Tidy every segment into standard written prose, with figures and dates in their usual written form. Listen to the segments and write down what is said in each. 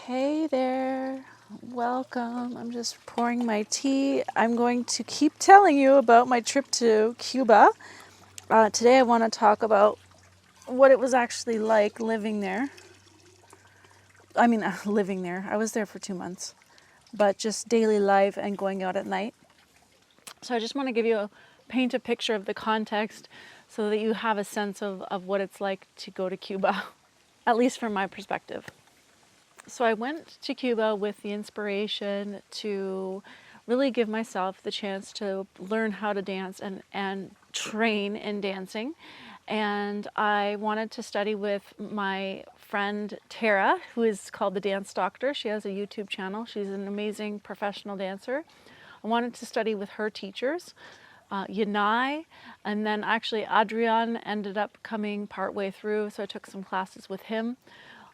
Hey there, welcome. I'm just pouring my tea. I'm going to keep telling you about my trip to Cuba. Today I want to talk about what it was actually like living there. Living there. I was there for 2 months, but just daily life and going out at night. So I just want to paint a picture of the context so that you have a sense of what it's like to go to Cuba, at least from my perspective. So I went to Cuba with the inspiration to really give myself the chance to learn how to dance and train in dancing. And I wanted to study with my friend Tara, who is called the Dance Doctor. She has a YouTube channel. She's an amazing professional dancer. I wanted to study with her teachers, Yanai, and then actually Adrian ended up coming partway through, so I took some classes with him.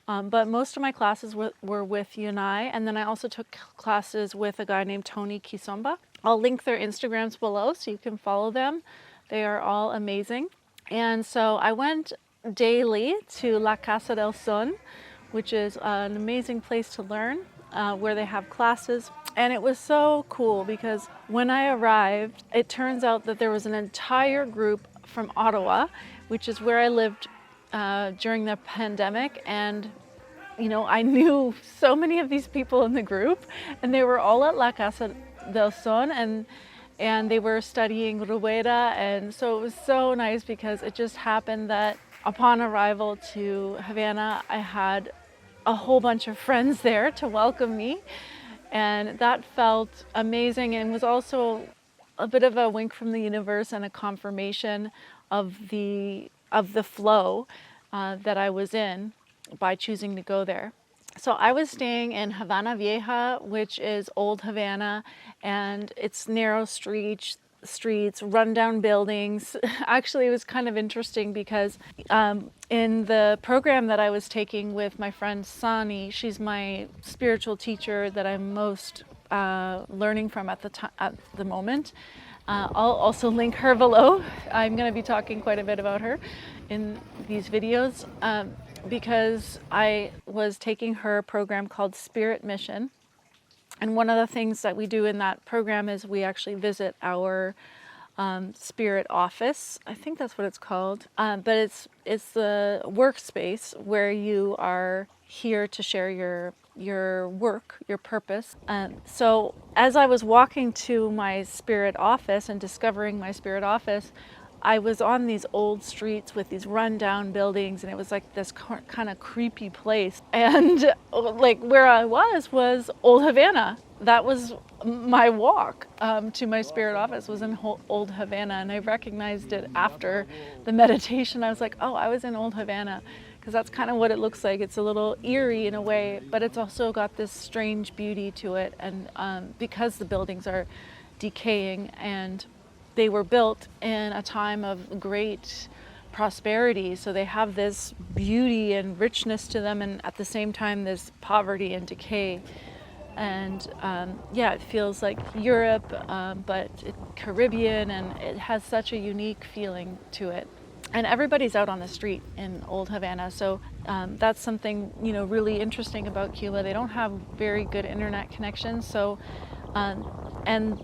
But most of my classes were with Yanai, and then I also took classes with a guy named Tony Kisomba. I'll link their Instagrams below so you can follow them. They are all amazing. And so I went daily to La Casa del Son, which is an amazing place to learn, where they have classes. And it was so cool because when I arrived, it turns out that there was an entire group from Ottawa, which is where I lived during the pandemic, and I knew so many of these people in the group, and they were all at La Casa del Son, and they were studying Rueda, and so it was so nice because it just happened that upon arrival to Havana, I had a whole bunch of friends there to welcome me, and that felt amazing, and was also a bit of a wink from the universe and a confirmation of the flow that I was in by choosing to go there. So I was staying in Havana Vieja, which is old Havana, and it's narrow streets, rundown buildings. Actually, it was kind of interesting because in the program that I was taking with my friend Sani, she's my spiritual teacher that I'm most learning from at the moment. I'll also link her below. I'm going to be talking quite a bit about her in these videos because I was taking her program called Spirit Mission. And one of the things that we do in that program is we actually visit our spirit office. I think that's what it's called. But it's the workspace where you are here to share your work, your purpose. So as I was walking to my spirit office and discovering my spirit office, I was on these old streets with these rundown buildings, and it was like this kind of creepy place. And like where I was old Havana. That was my walk to my spirit office was in old Havana, and I recognized it after the meditation. I was like, oh, I was in old Havana, because that's kind of what it looks like. It's a little eerie in a way, but it's also got this strange beauty to it. And because the buildings are decaying, and they were built in a time of great prosperity, so they have this beauty and richness to them, and at the same time this poverty and decay. And it feels like Europe, but Caribbean, and it has such a unique feeling to it. And everybody's out on the street in old Havana, so that's something really interesting about Cuba. They don't have very good internet connections, so and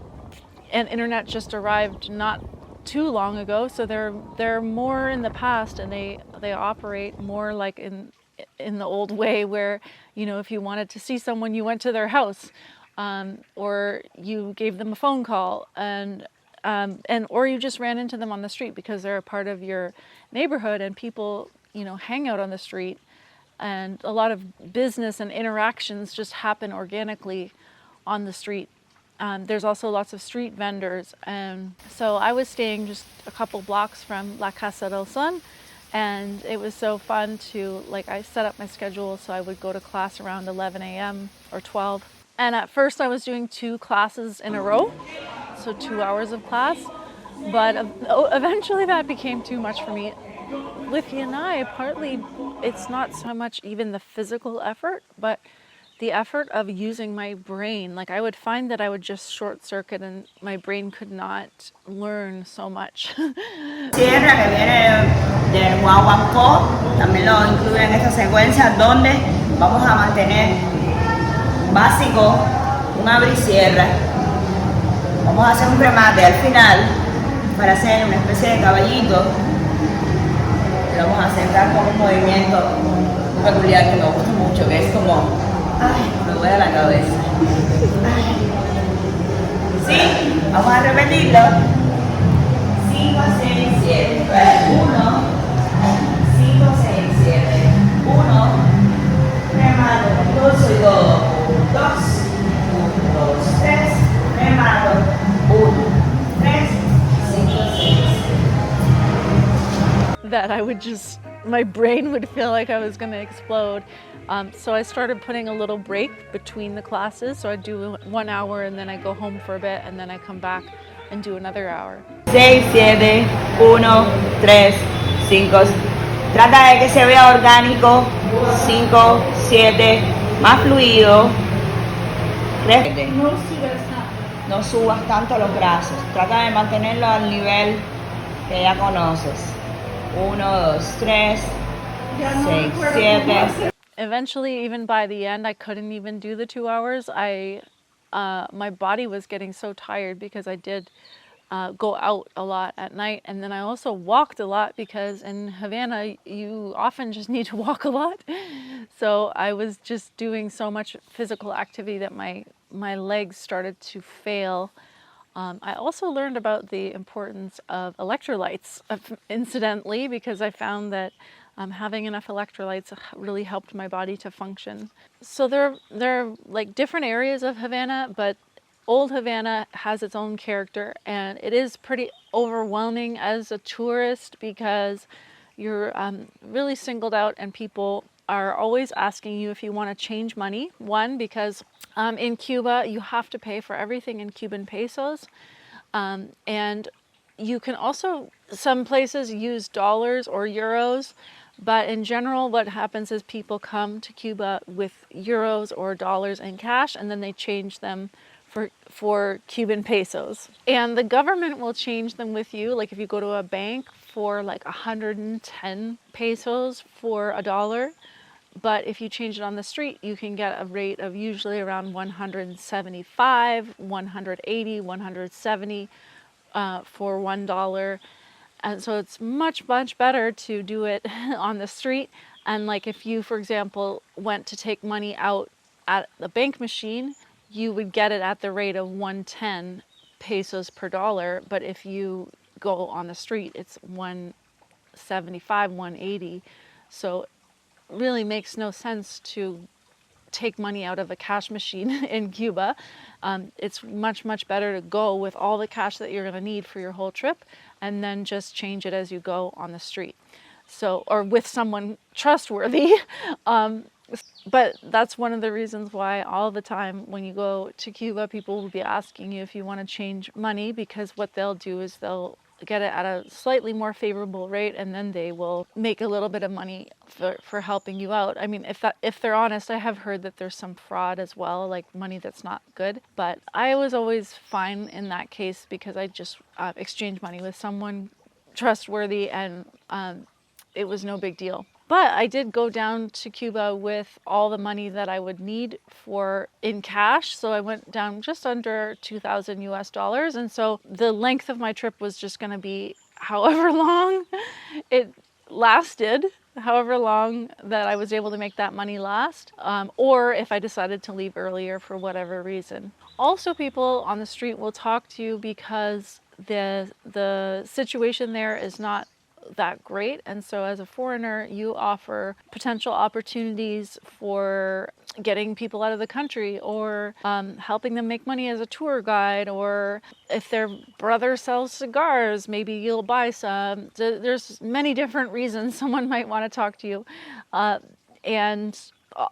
internet just arrived not too long ago, so they're more in the past, and they operate more like in the old way, where if you wanted to see someone, you went to their house, or you gave them a phone call, or you just ran into them on the street because they're a part of your neighborhood, and people hang out on the street, and a lot of business and interactions just happen organically on the street. There's also lots of street vendors, and so I was staying just a couple blocks from La Casa del Son, and it was so fun to, I set up my schedule so I would go to class around 11 a.m. or 12. And at first I was doing 2 classes in a row, so 2 hours of class, but eventually that became too much for me. With Yanai, partly it's not so much even the physical effort, but the effort of using my brain. I would find that I would just short circuit and my brain could not learn so much. Sierra, que viene del guaguancó, también lo incluye en esta secuencia, donde vamos a mantener básico, un abre y cierra. Vamos a hacer un remate al final para hacer una especie de caballito. Lo vamos a sentar con un movimiento peculiar que me gusta mucho, que es como, ay, me duele la cabeza. Ay. Sí, vamos a repetirlo. 5, 6, 7. 1, 5, 6, 7. 1, remato, impulso y 2, 2, 1, 2, 3, remato, 1, 3, 5, 6. That I would just, my brain would feel like I was going to explode. So I started putting a little break between the classes. So I do 1 hour and then I go home for a bit and then I come back and do another hour. 6, 7, 1, 3, 5. Trata de que se vea orgánico. 5, 7, más fluido. No subas tanto los brazos. Trata de mantenerlo al nivel que ya conoces. 1, 2, 3, 6, 7. Eventually, even by the end, I couldn't even do the 2 hours. My body was getting so tired because I did go out a lot at night, and then I also walked a lot because in Havana you often just need to walk a lot. So I was just doing so much physical activity that my legs started to fail. I also learned about the importance of electrolytes, incidentally, because I found that having enough electrolytes really helped my body to function. So there are like different areas of Havana, but Old Havana has its own character, and it is pretty overwhelming as a tourist because you're really singled out, and people are always asking you if you want to change money. One, because in Cuba you have to pay for everything in Cuban pesos, and you can also, some places use dollars or euros, but in general what happens is people come to Cuba with euros or dollars in cash and then they change them for Cuban pesos. And the government will change them with you. Like if you go to a bank for like 110 pesos for a dollar, but if you change it on the street, you can get a rate of usually around 175, 180, 170 for $1. And so it's much better to do it on the street. And like if you, for example, went to take money out at the bank machine, you would get it at the rate of 110 pesos per dollar. But if you go on the street, it's 175, 180. So it really makes no sense to take money out of a cash machine in Cuba. It's much better to go with all the cash that you're going to need for your whole trip and then just change it as you go on the street. So, or with someone trustworthy. But that's one of the reasons why all the time when you go to Cuba, people will be asking you if you want to change money, because what they'll do is they'll get it at a slightly more favorable rate and then they will make a little bit of money for helping you out. I mean, if they're honest, I have heard that there's some fraud as well, like money that's not good. But I was always fine in that case because I just exchanged money with someone trustworthy and it was no big deal. But I did go down to Cuba with all the money that I would need for in cash. So I went down just under 2,000 US dollars. And so the length of my trip was just going to be however long it lasted, however long that I was able to make that money last, or if I decided to leave earlier for whatever reason. Also, people on the street will talk to you because the situation there is not that great, and so as a foreigner you offer potential opportunities for getting people out of the country, or helping them make money as a tour guide, or if their brother sells cigars, maybe you'll buy some. There's many different reasons someone might want to talk to you, and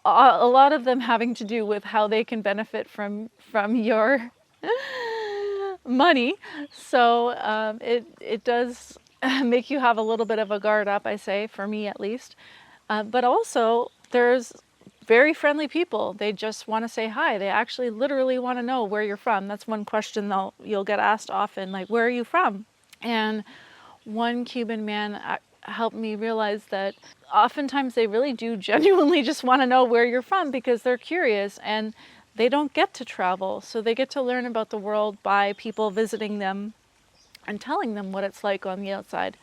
a lot of them having to do with how they can benefit from your money. So it does make you have a little bit of a guard up, I say, for me at least. But also, there's very friendly people. They just want to say hi. They actually literally want to know where you're from. That's one question you'll get asked often, like, where are you from? And one Cuban man helped me realize that oftentimes they really do genuinely just want to know where you're from because they're curious, and they don't get to travel. So they get to learn about the world by people visiting them and telling them what it's like on the outside.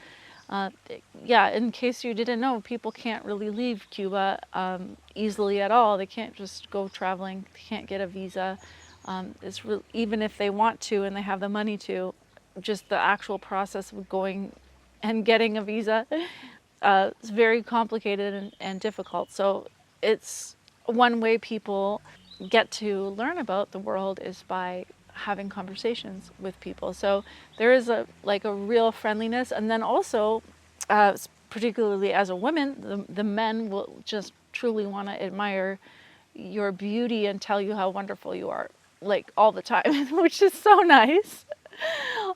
Yeah, in case you didn't know, people can't really leave Cuba easily at all. They can't just go traveling. They can't get a visa. Even if they want to and they have the money to, just the actual process of going and getting a visa is very complicated and difficult. So it's one way people get to learn about the world is by having conversations with people. So there is a real friendliness, and then also, particularly as a woman, the men will just truly want to admire your beauty and tell you how wonderful you are, like all the time, which is so nice.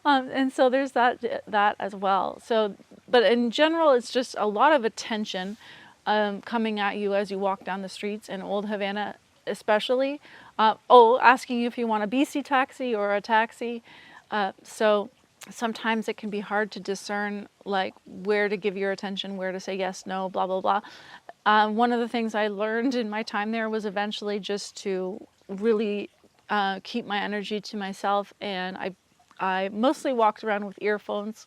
And so there's that as well. So, but in general, it's just a lot of attention coming at you as you walk down the streets in Old Havana, especially. Asking you if you want a BC taxi or a taxi. So sometimes it can be hard to discern like where to give your attention, where to say yes, no, blah, blah, blah. One of the things I learned in my time there was eventually just to really keep my energy to myself, and I mostly walked around with earphones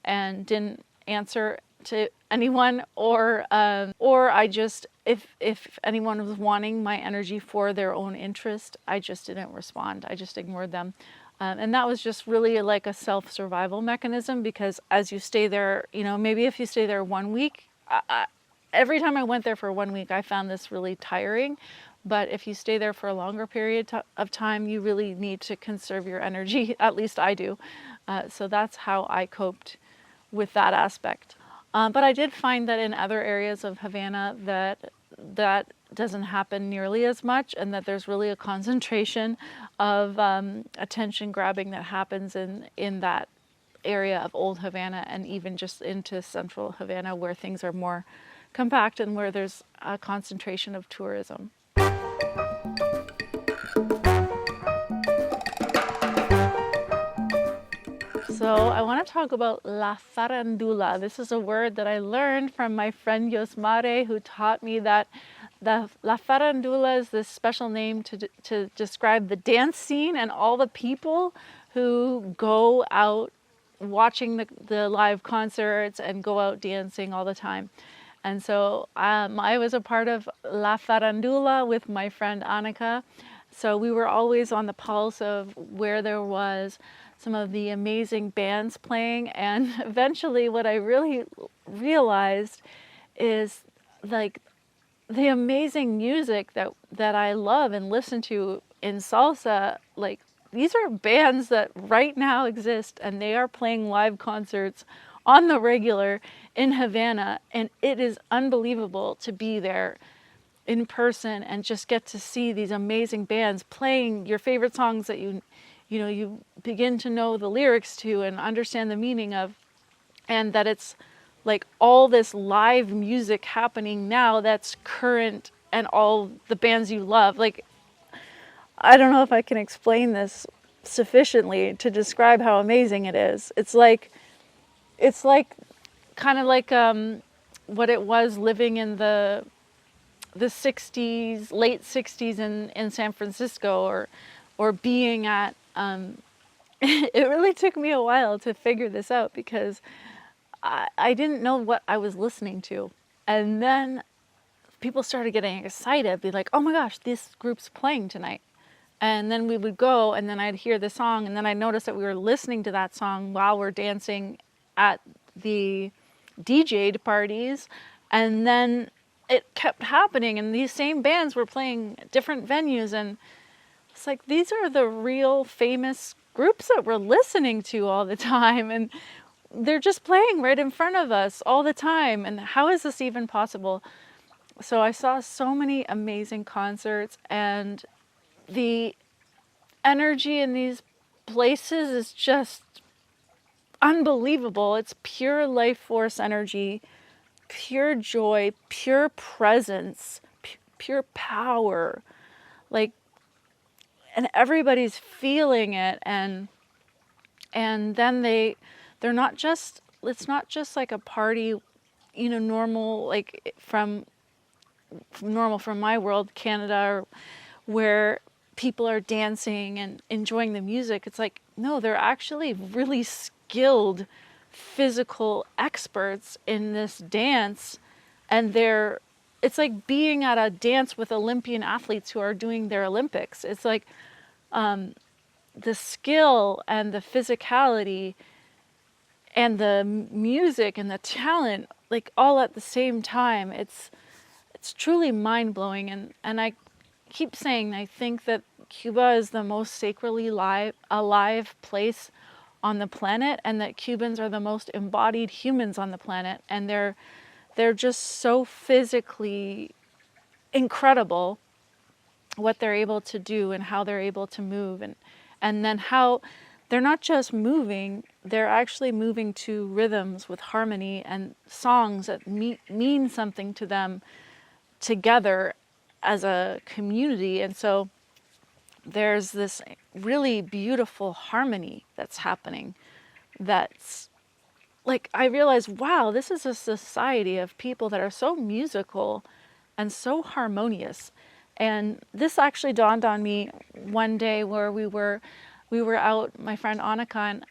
and didn't answer to anyone, or I just, if anyone was wanting my energy for their own interest, I just didn't respond. I just ignored them. And that was just really like a self-survival mechanism, because as you stay there, maybe if you stay there 1 week, every time I went there for 1 week, I found this really tiring. But if you stay there for a longer period of time, you really need to conserve your energy. At least I do. So that's how I coped with that aspect. But I did find that in other areas of Havana that doesn't happen nearly as much, and that there's really a concentration of attention grabbing that happens in that area of Old Havana, and even just into Central Havana, where things are more compact and where there's a concentration of tourism. So I want to talk about la farandula. This is a word that I learned from my friend Yosmare, who taught me that la farandula is this special name to describe the dance scene and all the people who go out watching the live concerts and go out dancing all the time. And so I was a part of la farandula with my friend Annika. So we were always on the pulse of where there was some of the amazing bands playing, and eventually what I really realized is like the amazing music that I love and listen to in salsa. Like, these are bands that right now exist, and they are playing live concerts on the regular in Havana, and it is unbelievable to be there in person and just get to see these amazing bands playing your favorite songs that you begin to know the lyrics to and understand the meaning of, and that it's like all this live music happening now that's current, and all the bands you love. Like, I don't know if I can explain this sufficiently to describe how amazing it is. It's like kind of like what it was living in the 60s, late 60s in San Francisco, or being at it really took me a while to figure this out, because I didn't know what I was listening to. And then people started getting excited, be like, oh my gosh, this group's playing tonight. And then we would go, and then I'd hear the song, and then I'd notice that we were listening to that song while we're dancing at the DJ'd parties. And then it kept happening, and these same bands were playing at different venues, and it's like, these are the real famous groups that we're listening to all the time, and they're just playing right in front of us all the time, and how is this even possible? So I saw so many amazing concerts, and the energy in these places is just unbelievable. It's pure life force energy, pure joy, pure presence, pure power. Like, and everybody's feeling it, and then they're not just, it's not just like a party, normal, like from my world, Canada, where people are dancing and enjoying the music. It's like, no, they're actually really skilled physical experts in this dance, and it's like being at a dance with Olympian athletes who are doing their Olympics. It's like the skill and the physicality and the music and the talent, like all at the same time. It's truly mind-blowing, and I keep saying I think that Cuba is the most sacredly alive place on the planet, and that Cubans are the most embodied humans on the planet, and they're just so physically incredible what they're able to do and how they're able to move, and then how they're not just moving, they're actually moving to rhythms with harmony and songs that mean something to them together as a community. And so there's this really beautiful harmony that's happening, that's like, I realized, wow, this is a society of people that are so musical and so harmonious. And this actually dawned on me one day where we were out, my friend Annika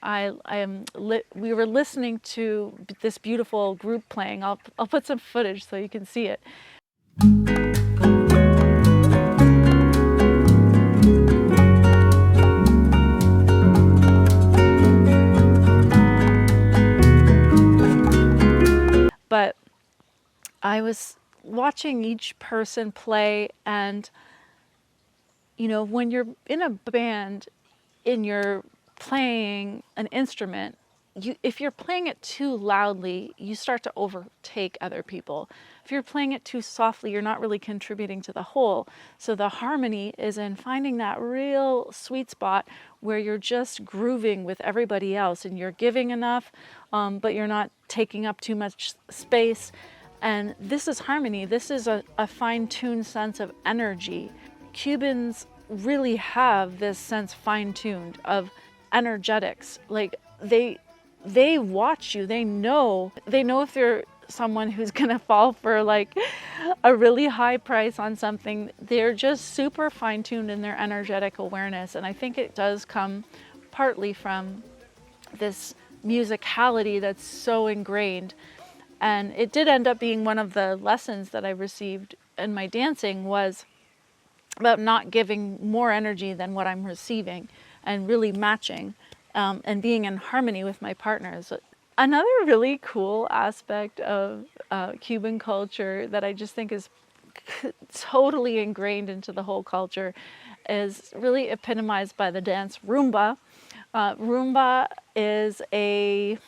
and we were listening to this beautiful group playing. I'll put some footage so you can see it. But I was watching each person play, and you know, when you're in a band and you're playing an instrument, if you're playing it too loudly, you start to overtake other people. If you're playing it too softly, you're not really contributing to the whole. So the harmony is in finding that real sweet spot where you're just grooving with everybody else, and you're giving enough, but you're not taking up too much space. And this is harmony. This is a fine-tuned sense of energy. Cubans really have this sense fine-tuned of energetics. Like they watch you. They know if you're someone who's gonna fall for like a really high price on something. They're just super fine-tuned in their energetic awareness. And I think it does come partly from this musicality that's so ingrained. And it did end up being one of the lessons that I received in my dancing, was about not giving more energy than what I'm receiving, and really matching and being in harmony with my partners. Another really cool aspect of Cuban culture that I just think is totally ingrained into the whole culture is really epitomized by the dance rumba. Rumba is a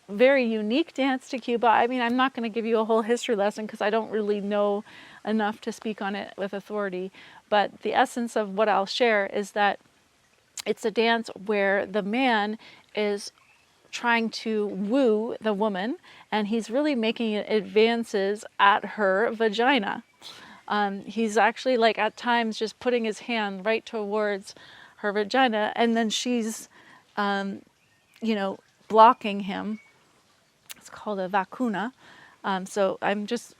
very unique dance to Cuba. I mean, I'm not going to give you a whole history lesson because I don't really know enough to speak on it with authority. But the essence of what I'll share is that it's a dance where the man is trying to woo the woman, and he's really making advances at her vagina. He's actually, like, at times just putting his hand right towards her vagina, and then she's, you know, blocking him. It's called a vacuna. So I'm just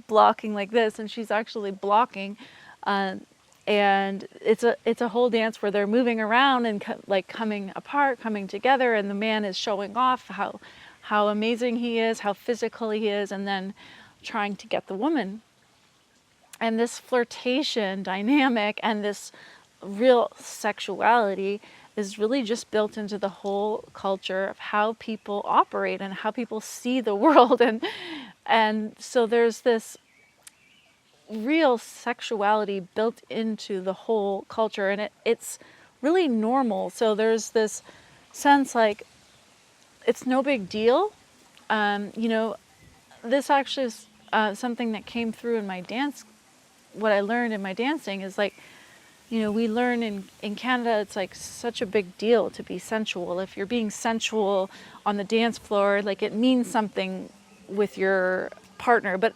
blocking like this, and she's actually blocking. And it's a whole dance where they're moving around and like coming apart, coming together, and the man is showing off how amazing he is, how physical he is, and then trying to get the woman. And this flirtation dynamic and this real sexuality is really just built into the whole culture of how people operate and how people see the world. And so there's this real sexuality built into the whole culture, and it's really normal. So there's this sense like it's no big deal. You know, this actually is something that came through in my dance. What I learned in my dancing is, like, you know, we learn in Canada, it's like such a big deal to be sensual. If you're being sensual on the dance floor, like, it means something with your partner. But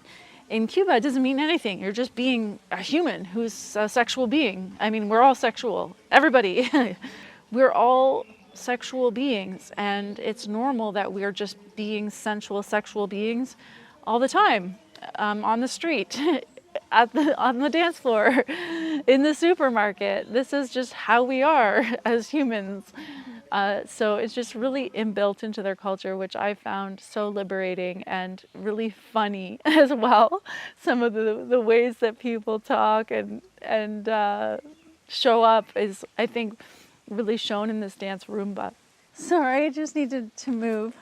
in Cuba, it doesn't mean anything. You're just being a human who's a sexual being. I mean, we're all sexual. Everybody. We're all sexual beings. And it's normal that we're just being sensual, sexual beings all the time, on the street. on the dance floor, in the supermarket. This is just how we are as humans. So it's just really inbuilt into their culture, which I found so liberating and really funny as well. Some of the ways that people talk and show up is, I think, really shown in this dance Roomba. Sorry, I just needed to move.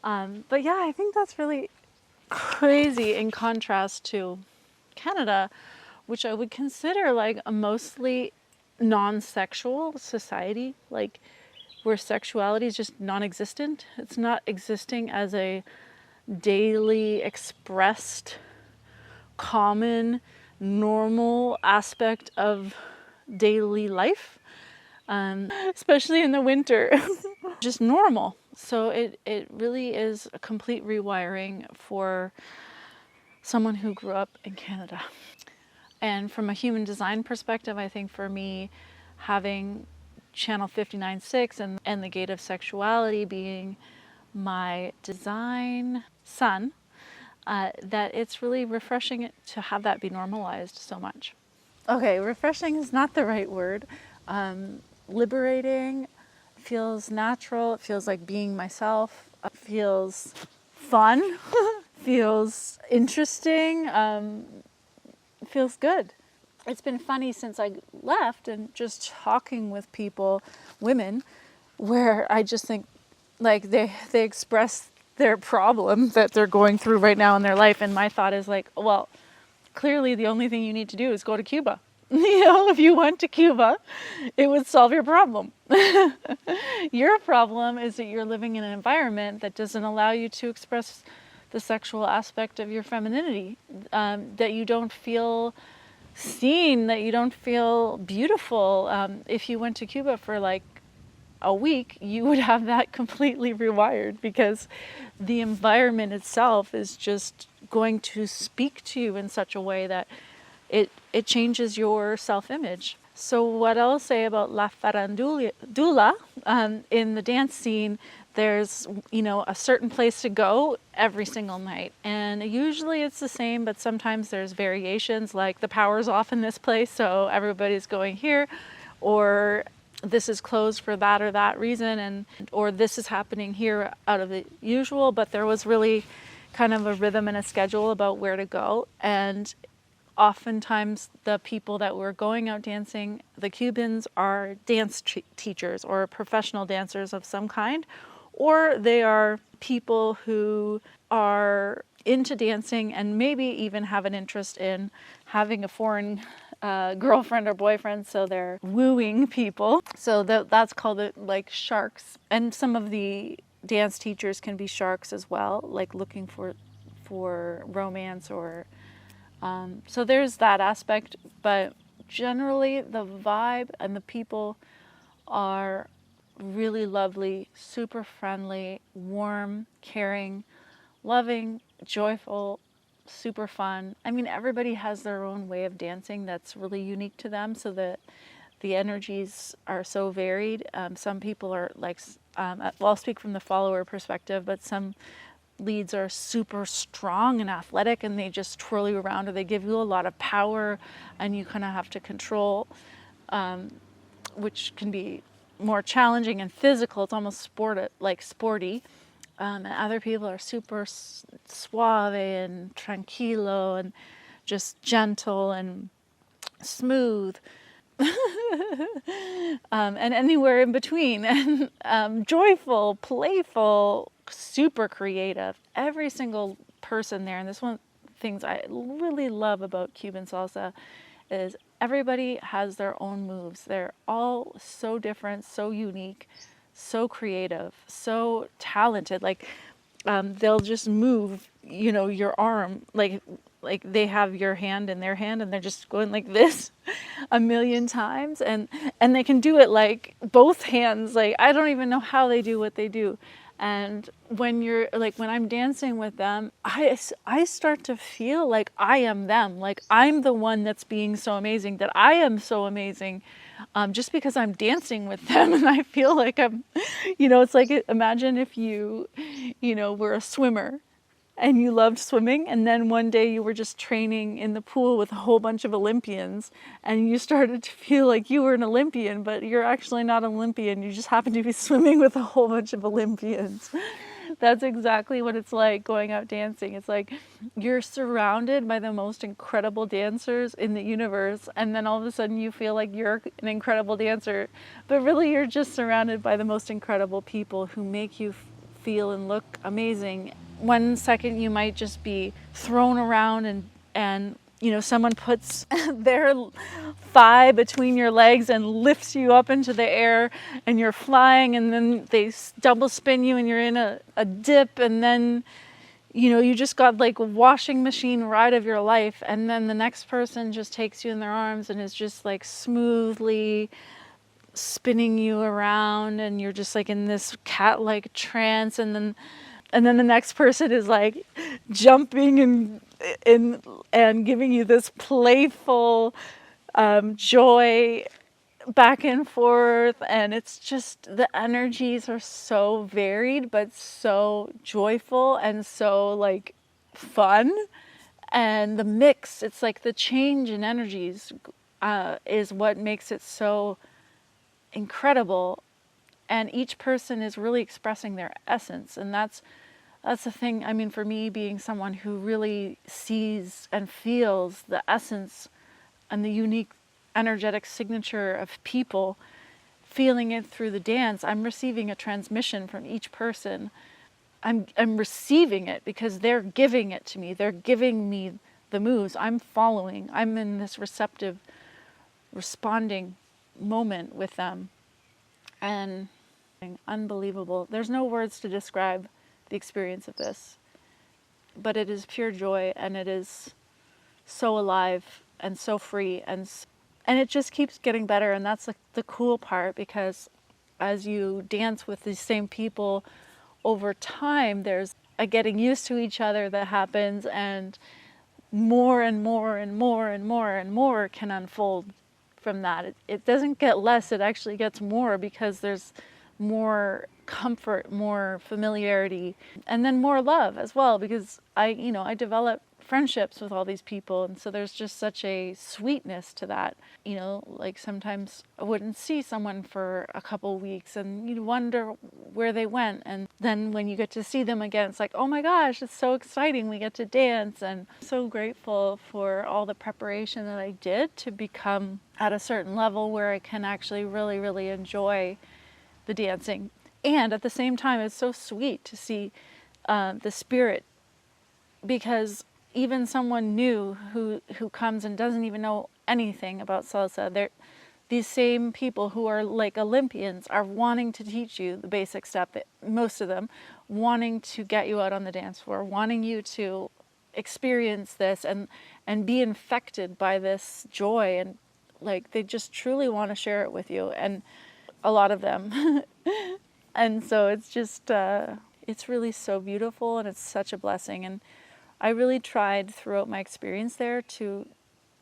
But yeah, I think that's really crazy in contrast to Canada, which I would consider like a mostly non-sexual society, like where sexuality is just non-existent. It's not existing as a daily expressed, common, normal aspect of daily life, especially in the winter. Just normal. So it really is a complete rewiring for someone who grew up in Canada. And from a human design perspective, I think for me, having channel 59.6 and the gate of sexuality being my design sun, that it's really refreshing to have that be normalized so much. Okay, refreshing is not the right word. Liberating feels natural. It feels like being myself. It feels fun. Feels interesting. Feels good. It's been funny since I left and just talking with people, women, where I just think like they express their problem that they're going through right now in their life, and my thought is like, well, clearly the only thing you need to do is go to Cuba. If you went to Cuba, it would solve your problem. Your problem is that you're living in an environment that doesn't allow you to express the sexual aspect of your femininity, that you don't feel seen, that you don't feel beautiful. If you went to Cuba for like a week, you would have that completely rewired, because the environment itself is just going to speak to you in such a way that it changes your self-image. So what I'll say about La Farandula, in the dance scene, there's, a certain place to go every single night. And usually it's the same, but sometimes there's variations, like the power's off in this place, so everybody's going here, or this is closed for that or that reason, or this is happening here out of the usual. But there was really kind of a rhythm and a schedule about where to go. And oftentimes the people that were going out dancing, the Cubans, are dance teachers or professional dancers of some kind, or they are people who are into dancing and maybe even have an interest in having a foreign girlfriend or boyfriend, so they're wooing people. So that's called it, like, sharks. And some of the dance teachers can be sharks as well, like looking for romance or so there's that aspect. But generally the vibe and the people are really lovely, super friendly, warm, caring, loving, joyful, super fun. I mean, everybody has their own way of dancing that's really unique to them, so that the energies are so varied. Some people are like, well, I'll speak from the follower perspective, but some leads are super strong and athletic, and they just twirl you around, or they give you a lot of power and you kind of have to control, which can be more challenging and physical. It's almost sporty. And other people are super suave and tranquilo and just gentle and smooth. And anywhere in between, and joyful, playful, super creative. Every single person there, and this one of the things I really love about Cuban salsa is everybody has their own moves. They're all so different, so unique, so creative, so talented. Like they'll just move, your arm, like they have your hand in their hand and they're just going like this a million times, and they can do it like both hands. Like, I don't even know how they do what they do. And when I'm dancing with them, I start to feel like I am them. Like, I'm the one that's being so amazing, that I am so amazing, just because I'm dancing with them. And I feel like I'm, it's like, imagine if you were a swimmer and you loved swimming, and then one day you were just training in the pool with a whole bunch of Olympians, and you started to feel like you were an Olympian, but you're actually not an Olympian. You just happen to be swimming with a whole bunch of Olympians. That's exactly what it's like going out dancing. It's like you're surrounded by the most incredible dancers in the universe, and then all of a sudden you feel like you're an incredible dancer, but really you're just surrounded by the most incredible people who make you feel and look amazing. One second you might just be thrown around and you know, someone puts their thigh between your legs and lifts you up into the air and you're flying, and then they double spin you and you're in a dip, and then you know, you just got like a washing machine ride of your life, and then the next person just takes you in their arms and is just like smoothly spinning you around, and you're just like in this cat-like trance, and then the next person is like jumping and giving you this playful joy back and forth, and it's just, the energies are so varied but so joyful and so like fun, and the mix, it's like the change in energies is what makes it so incredible, and each person is really expressing their essence, and that's the thing. I mean, for me, being someone who really sees and feels the essence and the unique energetic signature of people, feeling it through the dance, I'm receiving a transmission from each person. I'm receiving it because they're giving it to me. They're giving me the moves. I'm following. I'm in this receptive, responding moment with them. And unbelievable. There's no words to describe the experience of this, but it is pure joy, and it is so alive and so free, and it just keeps getting better. And that's the cool part, because as you dance with these same people over time, there's a getting used to each other that happens, and more and more and more and more and more can unfold from that. It doesn't get less, it actually gets more, because there's more comfort, more familiarity, and then more love as well, because I develop friendships with all these people, and so there's just such a sweetness to that. You know, like sometimes I wouldn't see someone for a couple weeks and you'd wonder where they went, and then when you get to see them again, it's like, oh my gosh, it's so exciting, we get to dance. And I'm so grateful for all the preparation that I did to become at a certain level where I can actually really, really enjoy the dancing. And at the same time, it's so sweet to see the spirit, because even someone new who comes and doesn't even know anything about salsa, these same people who are like Olympians are wanting to teach you the basic step, most of them wanting to get you out on the dance floor, wanting you to experience this and be infected by this joy, and like they just truly want to share it with you, and a lot of them. And so it's just it's really so beautiful, and it's such a blessing. And I really tried throughout my experience there to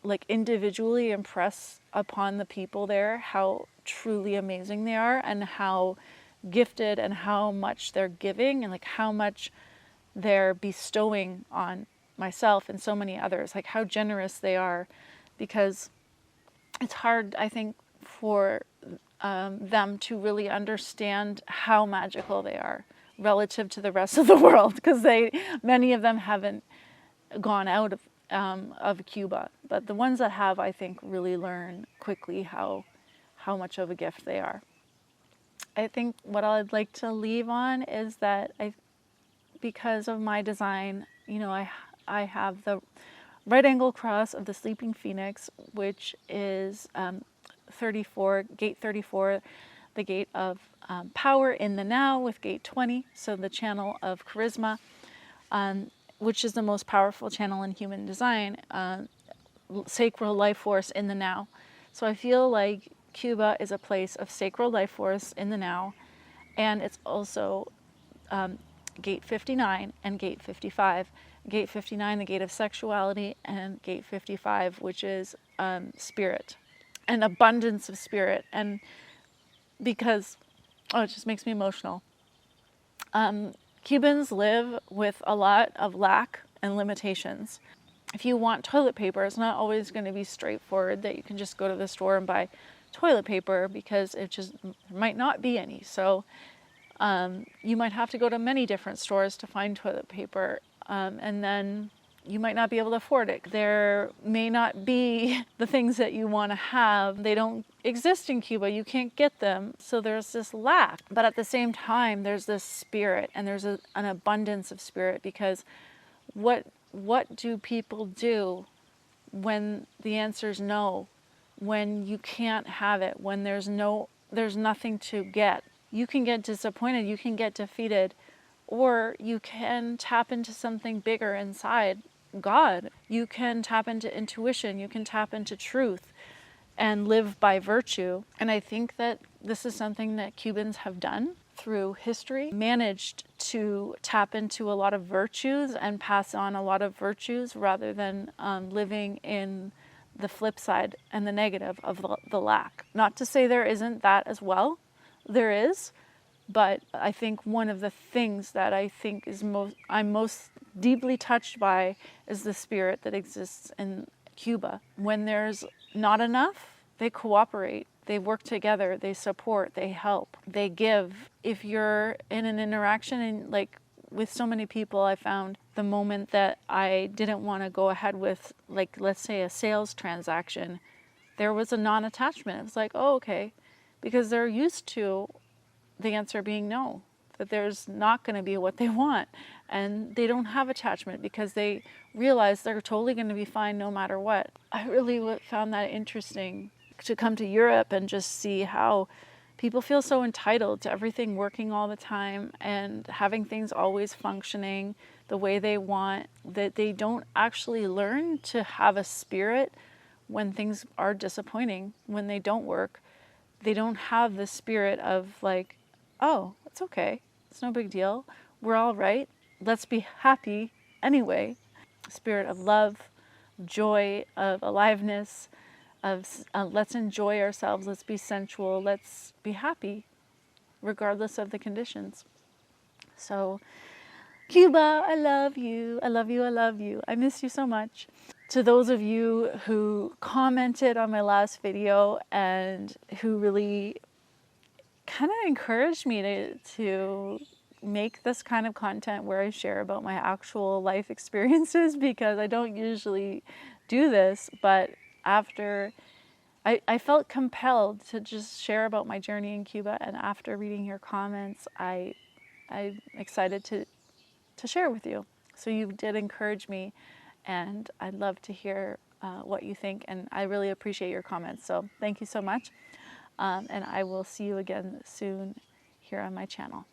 like individually impress upon the people there how truly amazing they are, and how gifted, and how much they're giving, and like how much they're bestowing on myself and so many others, like how generous they are, because it's hard, I think, for them to really understand how magical they are relative to the rest of the world, because many of them haven't gone out of Cuba, but the ones that have, I think, really learn quickly how much of a gift they are. I think what I'd like to leave on is that because of my design, you know, I have the right angle cross of the sleeping phoenix, which is 34, gate 34, the gate of power in the now, with gate 20, so the channel of charisma, which is the most powerful channel in human design, sacral life force in the now. So I feel like Cuba is a place of sacral life force in the now, and it's also gate 59 and gate 55. Gate 59, the gate of sexuality, and gate 55, which is spirit, an abundance of spirit. And because, it just makes me emotional. Cubans live with a lot of lack and limitations. If you want toilet paper, it's not always going to be straightforward that you can just go to the store and buy toilet paper, because it just might not be any. So you might have to go to many different stores to find toilet paper, and then you might not be able to afford it. There may not be the things that you want to have. They don't exist in Cuba. You can't get them. So there's this lack. But at the same time, there's this spirit, and there's an abundance of spirit, because what do people do when the answer is no? When you can't have it, when there's nothing to get. You can get disappointed, you can get defeated, or you can tap into something bigger inside, God. You can tap into intuition, you can tap into truth and live by virtue. And I think that this is something that Cubans have done through history, managed to tap into a lot of virtues and pass on a lot of virtues, rather than living in the flip side and the negative of the lack. Not to say there isn't that as well, there is, but I think one of the things that I think is I'm most deeply touched by is the spirit that exists in Cuba. When there's not enough, they cooperate, they work together, they support, they help, they give. If you're in an interaction, and like with so many people, I found the moment that I didn't want to go ahead with, like, let's say a sales transaction, there was a non-attachment. It was like, oh, okay, because they're used to the answer being no, that there's not going to be what they want, and they don't have attachment because they realize they're totally going to be fine no matter what. I really found that interesting, to come to Europe and just see how people feel so entitled to everything working all the time and having things always functioning the way they want, that they don't actually learn to have a spirit when things are disappointing, when they don't work. They don't have the spirit of like, oh, it's okay, it's no big deal, we're all right, let's be happy anyway. Spirit of love, joy, of aliveness, of let's enjoy ourselves, let's be sensual, let's be happy, regardless of the conditions. So, Cuba, I love you, I love you, I love you. I miss you so much. To those of you who commented on my last video and who really kind of encouraged me to make this kind of content where I share about my actual life experiences, because I don't usually do this, but after I felt compelled to just share about my journey in Cuba, and after reading your comments, I'm excited to share with you. So you did encourage me, and I'd love to hear what you think, and I really appreciate your comments. So thank you so much, and I will see you again soon here on my channel.